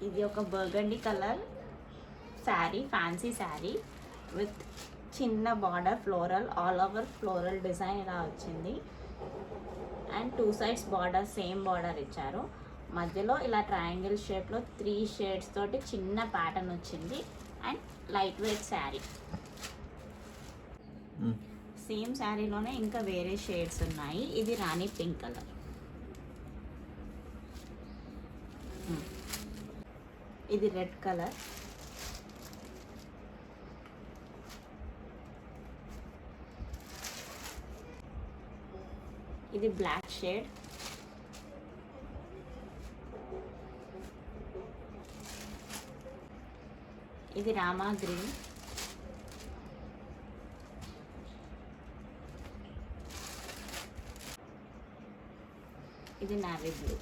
ఇది ఒక burgundy colour sari, fancy sari with చిన్న border, floral all over floral design ఇలా వచ్చింది. And 2 sides border same border ఇచ్చారు. మధ్యలో ఇలా ట్రయాంగిల్ షేప్లో 3 షేడ్స్ తోటి చిన్న ప్యాటర్న్ వచ్చింది. And light weight sari. Same శారీలోనే ఇంకా వేరే షేడ్స్ ఉన్నాయి. ఇది రాణి పింక్ కలర్. ఇది రెడ్ కలర్. ఇది బ్లాక్ షేడ్. ఇది రామా గ్రీన్. ఇది నావీ బ్లూ.